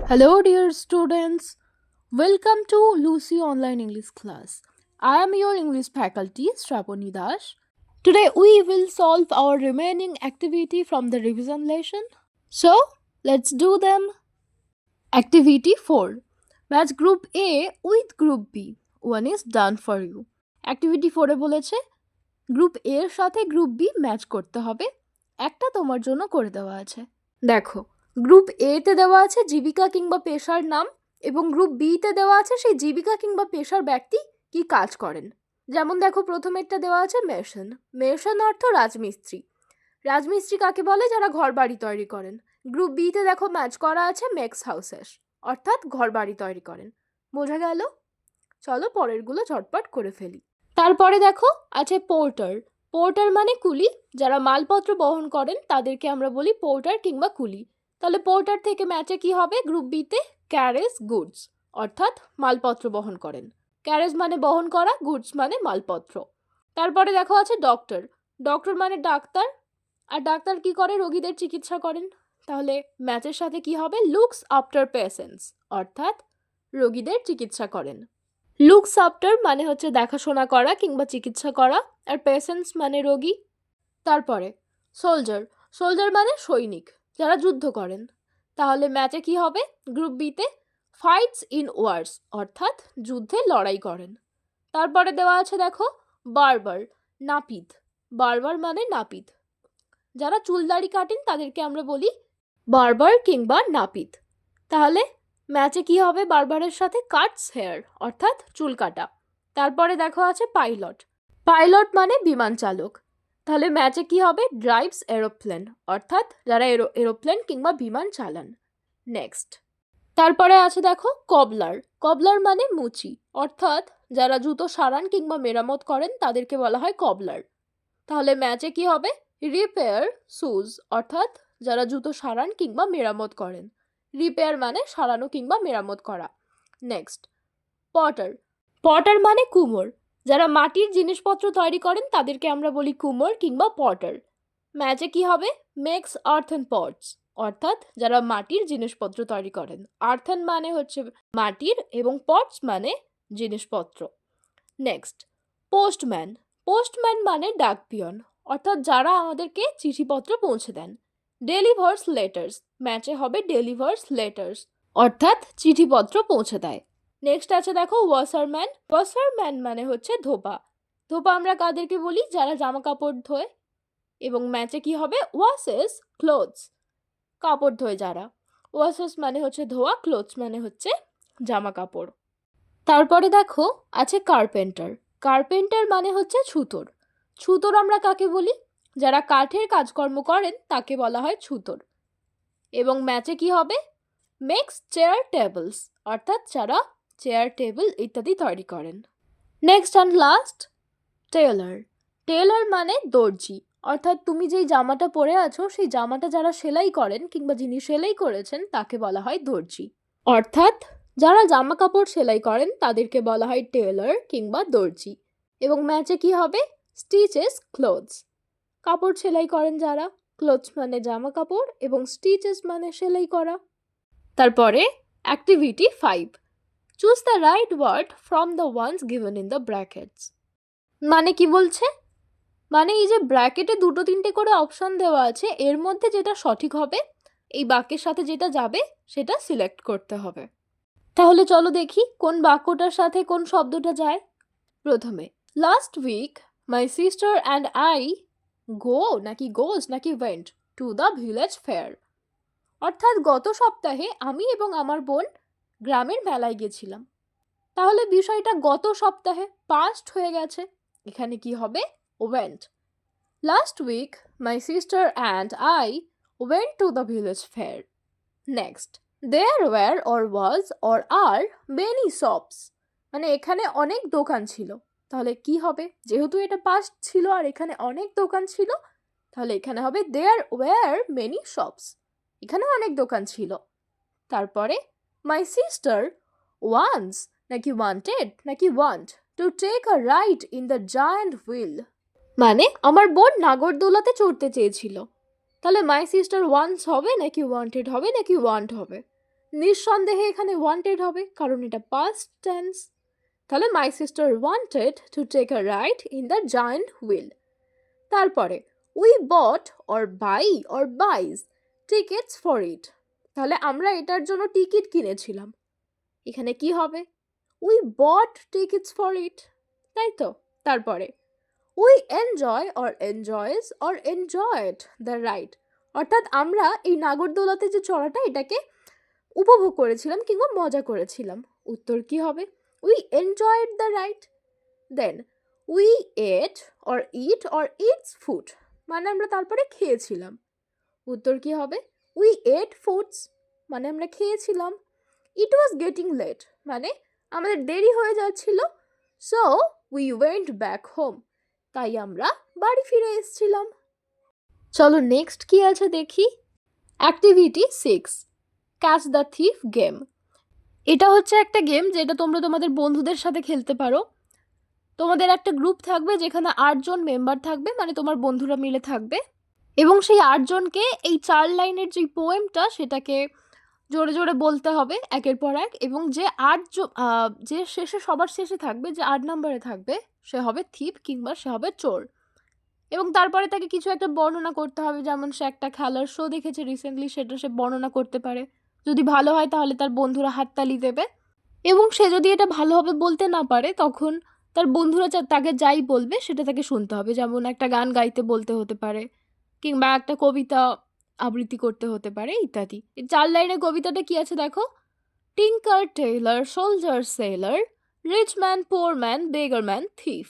Hello, dear students. Welcome to Lucy Online English class. I am your English faculty, Straponi Das. Today, we will solve our remaining activity from the revision lesson. So, let's do them. Activity 4. Match Group A with Group B. One is done for you. Activity 4 এ বলেছে group A এর সাথে group B match করতে হবে। একটা তোমার জন্য করে দেওয়া আছে। দেখো, গ্রুপ এ তে দেওয়া আছে জীবিকা কিংবা পেশার নাম এবং গ্রুপ বি তে দেওয়া আছে সেই জীবিকা কিংবা পেশার ব্যক্তি কি কাজ করেন। যেমন দেখো, প্রথমেরটা দেওয়া আছে মেশন। মেশন অর্থ রাজমিস্ত্রি। রাজমিস্ত্রি কাকে বলে? যারা ঘর বাড়ি তৈরি করেন। গ্রুপ বি তে দেখো ম্যাচ করা আছে মেক্স হাউসেস, অর্থাৎ ঘর বাড়ি তৈরি করেন। বোঝা গেল? চলো পরেরগুলো ঝটপট করে ফেলি। তারপরে দেখো আছে পোর্টার। পোর্টার মানে কুলি। যারা মালপত্র বহন করেন তাদেরকে আমরা বলি পোর্টার কিংবা কুলি। তাহলে পোর্টার থেকে ম্যাচে কি হবে? গ্রুপ বিতে ক্যারেজ গুডস, অর্থাৎ মালপত্র বহন করেন। ক্যারেজ মানে বহন করা, গুডস মানে মালপত্র। তারপরে দেখো আছে ডক্টর। ডক্টর মানে ডাক্তার। আর ডাক্তার কি করে? রোগীদের চিকিৎসা করেন। তাহলে ম্যাচের সাথে কি হবে? লুকস আফটার পেশেন্টস, অর্থাৎ রোগীদের চিকিৎসা করেন। লুকস আফটার মানে হচ্ছে দেখাশোনা করা কিংবা চিকিৎসা করা, আর পেশেন্টস মানে রোগী। তারপরে সোলজার। সোলজার মানে সৈনিক, যারা যুদ্ধ করেন। তাহলে ম্যাচে কি হবে? গ্রুপ বিতে ফাইটস ইন ওয়ার্স, অর্থাৎ যুদ্ধে লড়াই করেন। তারপরে দেওয়া আছে দেখো বারবার। নাপিত। বারবার মানে নাপিত। যারা চুলদাড়ি কাটেন তাদেরকে আমরা বলি বারবার কিংবা নাপিত। তাহলে ম্যাচে কি হবে? বারবারের সাথে কাটস হেয়ার, অর্থাৎ চুল কাটা। তারপরে দেখো আছে পাইলট। পাইলট মানে বিমান চালক। তাহলে ম্যাচে কি হবে? ড্রাইভস এরোপ্লেন, অর্থাৎ যারা এরোপ্লেন কিংবা বিমান চালান। নেক্সট। তারপরে আছে দেখো কবলার। কবলার মানে মুচি, অর্থাৎ যারা জুতো সারান কিংবা মেরামত করেন তাদেরকে বলা হয় কবলার। তাহলে ম্যাচে কি হবে? রিপেয়ার শুজ, অর্থাৎ যারা জুতো সারান কিংবা মেরামত করেন। রিপেয়ার মানে সারানো কিংবা মেরামত করা। নেক্সট। পটার। পটার মানে কুমোর। যারা মাটির জিনিসপত্র তৈরি করেন তাদেরকে আমরা বলি কুমোর কিংবা পটার। ম্যাচে কি হবে? মেক্স আর্থেন পটস, অর্থাৎ যারা মাটির জিনিসপত্র তৈরি করেন। আর্থেন মানে হচ্ছে মাটির এবং পটস মানে জিনিসপত্র। নেক্সট। পোস্টম্যান। পোস্টম্যান মানে ডাকপিয়ন, অর্থাৎ যারা আমাদেরকে চিঠিপত্র পৌঁছে দেন। Delivers letters. ম্যাচে হবে ডেলিভার্স লেটার্স, অর্থাৎ চিঠিপত্র পৌঁছে দেয়। নেক্সট আছে দেখো ওয়াশারম্যান। ওয়াশারম্যান মানে হচ্ছে ধোপা। ধোপা আমরা কাদেরকে বলি? যারা জামা কাপড় ধোয়। এবং ম্যাচে কি হবে? ওয়াশেস ক্লোথস, কাপড় ধোয় যারা। ওয়াশেস মানে হচ্ছে ধোয়া, ক্লোথস মানে হচ্ছে জামা কাপড়। তারপরে দেখো আছে কার্পেন্টার। কার্পেন্টার মানে হচ্ছে ছুতোর। ছুতোর আমরা কাকে বলি? যারা কাঠের কাজকর্ম করেন তাকে বলা হয় ছুতোর। এবং ম্যাচে কি হবে? মেক্স চেয়ার টেবলস, অর্থাৎ যারা চেয়ার টেবিল ইত্যাদি তৈরি করেন। Next and last, tailor. Tailor মানে দর্জি, অর্থাৎ তুমি যেই জামাটা পরে আছো সেই জামাটা যারা সেলাই করেন কিংবা যিনি সেলাই করেছেন তাকে বলা হয় দর্জি। অর্থাৎ যারা জামা কাপড় সেলাই করেন তাদেরকে বলা হয় টেলার কিংবা দর্জি। এবং ম্যাচে কি হবে? স্টিচেস ক্লোথস, কাপড় সেলাই করেন যারা। ক্লোথস মানে জামা কাপড় এবং স্টিচেস মানে সেলাই করা। তারপরে activity 5, choose the right word from the ones given in the brackets. মানে কি বলছে? মানে এই যে ব্র্যাকেটে দুটো তিনটে করে অপশন দেওয়া আছে, এর মধ্যে যেটা সঠিক হবে, এই বাক্যের সাথে যেটা যাবে সেটা সিলেক্ট করতে হবে। তাহলে চলো দেখি কোন বাক্যটার সাথে কোন শব্দটা যায়। প্রথমে, last week my sister and I go নাকি গোজ নাকি went to the village fair. অর্থাৎ গত সপ্তাহে আমি এবং আমার বোন গ্রামের মেলায় গেছিলাম। তাহলে বিষয়টা গত সপ্তাহে পাস্ট হয়ে গেছে। এখানে কি হবে? Went. Last week my sister and I went to the village fair. Next, there were or was or are many shops. মানে এখানে অনেক দোকান ছিল। তাহলে কি হবে? যেহেতু এটা পাস্ট ছিল আর এখানে অনেক দোকান ছিল, তাহলে এখানে হবে দেয়ার ওয়্যার মেনি শপস, এখানে অনেক দোকান ছিল। তারপরে মাই সিস্টার ওয়ান্স নাকি ওয়ান্টেড নাকি want to take a ride in the giant wheel. মানে আমার বোন নাগরদোলাতে চড়তে চেয়েছিল। তাহলে মাই সিস্টার ওয়ান্স হবে নাকি ওয়ান্টেড হবে নাকি ওয়ান্ট হবে? নিঃসন্দেহে এখানে ওয়ান্টেড হবে, কারণ এটা পাস্ট টেন্স। তাহলে my sister wanted to take a ride in the giant wheel. তারপরে we bought or buy or buys tickets for it. তাহলে আমরা এটার জন্য টিকিট কিনেছিলাম। এখানে কি হবে? We bought tickets for it, তাই তো? তারপরে we enjoy or enjoys or enjoyed the ride. অর্থাৎ আমরা এই নাগরদোলাতে যে চড়াটা এটাকে উপভোগ করেছিলাম কিংবা মজা করেছিলাম। উত্তর কি হবে? We enjoyed the ride. Then we ate or eat or eats food, মানে আমরা তারপরে খেয়েছিলাম। উত্তর কি হবে? উই এট ফুডস, মানে আমরা খেয়েছিলাম। ইট ওয়াজ গেটিং লেট, মানে আমাদের দেরি হয়ে যাচ্ছিল। So we went back home, তাই আমরা বাড়ি ফিরে এসেছিলাম। চলো নেক্সট কি আছে দেখি। Activity 6, catch the thief game. এটা হচ্ছে একটা গেম যেটা তোমরা তোমাদের বন্ধুদের সাথে খেলতে পারো। তোমাদের একটা গ্রুপ থাকবে যেখানে 8 জন মেম্বার থাকবে, মানে তোমার বন্ধুরা মিলে থাকবে, এবং সেই 8 জনকে এই 4 লাইনের যে পোয়েমটা সেটাকে জোরে জোরে বলতে হবে একের পর এক, এবং যে যে শেষে সবার শেষে থাকবে, যে 8 নম্বরে থাকবে, সে হবে থিপ কিংবা সে হবে চোর। এবং তারপরে তাকে কিছু একটা বর্ণনা করতে হবে, যেমন সে একটা খেলার শো দেখেছে রিসেন্টলি, সেটা সে বর্ণনা করতে পারে। যদি ভালো হয় তাহলে তার বন্ধুরা হাততালি দেবে, এবং সে যদি এটা ভালোভাবে বলতে না পারে তখন তার বন্ধুরা তাকে যাই বলবে সেটা তাকে শুনতে হবে। যেমন একটা গান গাইতে বলতে হতে পারে, কিংবা একটা কবিতা আবৃত্তি করতে হতে পারে, ইত্যাদি। এই 4 লাইনের কবিতাটা কি আছে দেখো। Tinker tailor soldier sailor rich man poor man beggar man thief.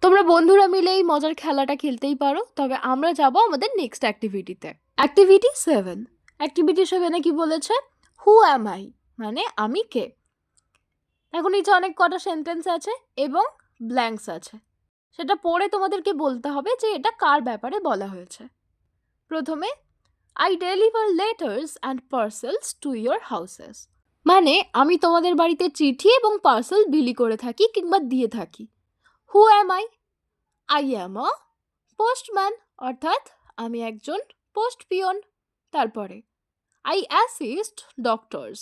তোমরা বন্ধুরা মিলে এই মজার খেলাটা খেলতেই পারো। তবে আমরা যাব আমাদের নেক্সট অ্যাক্টিভিটিতে। অ্যাক্টিভিটি 7। অ্যাক্টিভিটি 7-এ কি বলেছে? হু অ্যাম আই, মানে আমি কে। এখন নিচে অনেক কটা সেন্টেন্স আছে এবং ব্ল্যাঙ্কস আছে, সেটা পড়ে তোমাদেরকে বলতে হবে যে এটা কার ব্যাপারে বলা হয়েছে। প্রথমে I deliver letters and parcels to your houses, মানে আমি তোমাদের বাড়িতে চিঠি এবং পার্সেল বিলি করে থাকি কিংবা দিয়ে থাকি। হু am I am a postman, অর্থাৎ আমি একজন পোস্ট পিয়ন। তারপরে আই অ্যাসিস্ট ডক্টরস,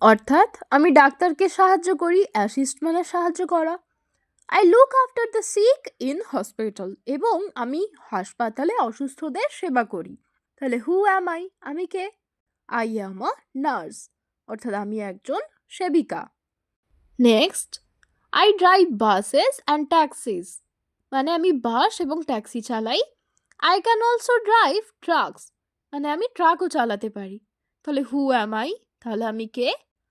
অর্থাৎ আমি ডাক্তারকে সাহায্য করি। অ্যাসিস্ট মানে সাহায্য করা। I look after the sick in hospital, এবং আমি হাসপাতালে অসুস্থদের সেবা করি। তাহলে হু অ্যাম আই, আমি কে? আই অ্যাম আ নার্স, অর্থাৎ আমি একজন সেবিকা। Next I drive buses and taxis, মানে আমি বাস এবং ট্যাক্সি চালাই। I can also drive trucks, মানে আমি ট্রাকও চালাতে পারি। তাহলে হু অ্যাম আই, তাহলে আমি কে?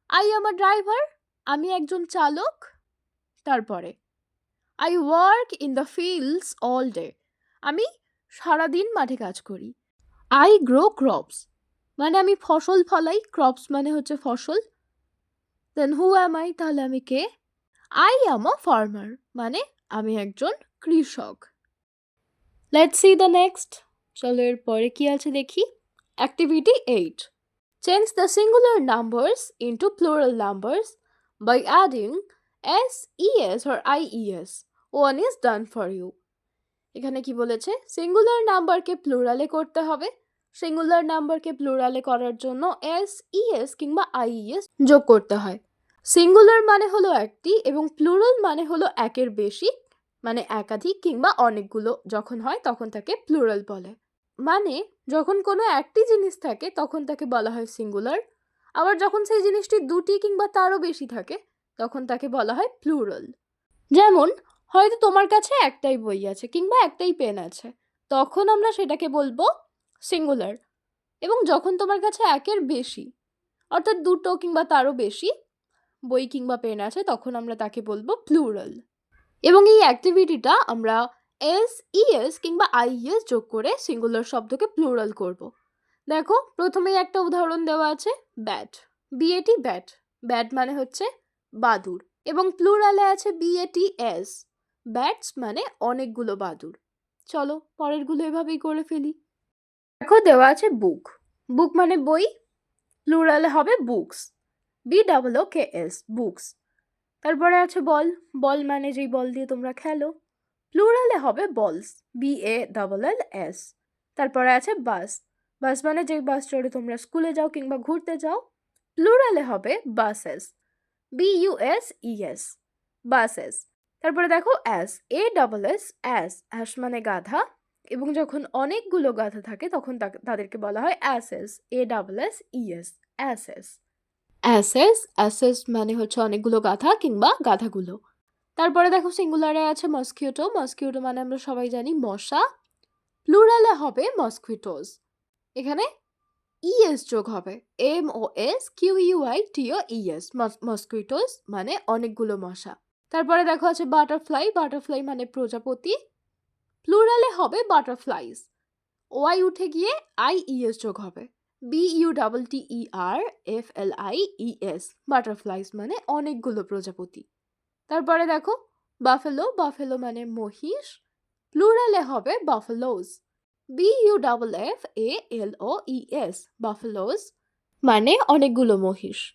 আই অ্যাম আ ড্রাইভার, আমি একজন চালক। তারপরে I work in the fields all day, আমি সারাদিন মাঠে কাজ করি। আই গ্রো ক্রপস, মানে আমি ফসল ফলাই। ক্রপস মানে হচ্ছে ফসল। দেন হু অ্যাম আই, তাহলে আমি কে? আই অ্যাম আ ফার্মার, মানে আমি একজন কৃষক। Let's see the next. চলো এর পরে কি আছে দেখি। Activity 8, change the singular numbers into plural numbers by adding S ES or IES. One is done for you. এখানে কি বলেছে? সিঙ্গুলার নাম্বারকে প্লুরালে করতে হবে। সিঙ্গুলার নাম্বারকে প্লুরালে করার জন্য এস ইএস কিংবা আইইএস যোগ করতে হয়। সিঙ্গুলার মানে হলো একটি এবং প্লুরাল মানে হলো একের বেশি, মানে একাধিক কিংবা অনেকগুলো যখন হয় তখন তাকে প্লুরাল বলে। মানে যখন কোনো একটি জিনিস থাকে তখন তাকে বলা হয় সিঙ্গুলার, আবার যখন সেই জিনিসটি দুটি কিংবা তারও বেশি থাকে তখন তাকে বলা হয় প্লুরাল। যেমন হয়তো তোমার কাছে একটাই বই আছে কিংবা একটাই পেন আছে, তখন আমরা সেটাকে বলবো সিঙ্গুলার। এবং যখন তোমার কাছে একের বেশি, অর্থাৎ দুটো কিংবা তারও বেশি বই কিংবা পেন আছে, তখন আমরা তাকে বলবো প্লুরাল। এবং এই অ্যাক্টিভিটিটা আমরা এস ইএস কিংবা আইএস যোগ করে সিঙ্গুলার শব্দকে প্লুরাল করব। দেখো প্রথমেই একটা উদাহরণ দেওয়া আছে, ব্যাট, বিএটি ব্যাট। ব্যাট মানে হচ্ছে বাদুড়, এবং প্লুরালে আছে বিএটি এস, ব্যাটস মানে অনেকগুলো বাদুড়। চলো পরেরগুলো এভাবেই করে ফেলি। দেখো দেওয়া আছে বুক, বুক মানে বই, প্লুরালে হবে বুকস, BOOKS বুকস। তারপরে আছে বল, বল মানে যেই বল দিয়ে তোমরা খেলো, প্লুরালে হবে বলস, BALLS। তারপরে আছে বাস, বাস মানে যেই বাস চড়ে তোমরা স্কুলে যাও কিংবা ঘুরতে যাও, প্লুরালে হবে বাসেস, BUSES, বাসেস। তারপরে দেখো অ্যাস, ASS, অ্যাস, অ্যাস মানে গাধা, এবং যখন অনেকগুলো গাধা থাকে তখন তাদেরকে বলা হয় asses, ASSES, asses. Asses, asses মানে হচ্ছে অনেকগুলো গাধা কিংবা গাধাগুলো। তারপরে দেখো সিঙ্গুলারে আছে মসকিউটো, মসকিউটো মানে আমরা সবাই জানি মশা, প্লুরালে হবে মসকুইটোস। এখানে ইএস যোগ হবে, MOSQUITOES, মসকুইটোস মানে অনেকগুলো মশা। তারপরে দেখো আছে বাটারফ্লাই, বাটারফ্লাই মানে প্রজাপতি, প্লুরালে হবে বাটারফ্লাইজ, ওয়াই উঠে গিয়ে IES যোগ হবে, BUTTERFLIES, বাটারফ্লাইজ মানে অনেকগুলো প্রজাপতি। তারপরে দেখো বাফেলো, বাফেলো মানে মহিষ, প্লুরালে হবে বাফেলোজ, BUFFALOES, বাফেলোজ মানে অনেকগুলো মহিষ।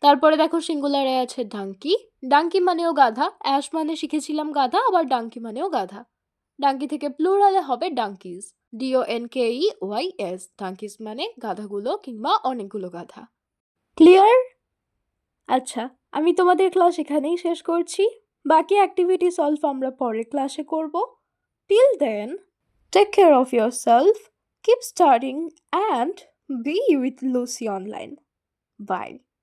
তারপরে দেখো সিঙ্গুলারে আছে ডাঙ্কি, ডাঙ্কি মানেও গাধা, অ্যাশ মানে শিখেছিলাম গাধা, আবার ডাঙ্কি মানেও গাধা। ডাঙ্কি থেকে প্লুরালে হবে ডাঙ্কিজ, DONKEYS, ডাঙ্কিজ মানে গাধাগুলো কিংবা অনেকগুলো গাধা। ক্লিয়ার? আচ্ছা, আমি তোমাদের ক্লাস এখানেই শেষ করছি। বাকি অ্যাক্টিভিটি সলভ আমরা পরের ক্লাসে করব। Till then, take care of yourself, keep studying and be with Lucy online. Bye.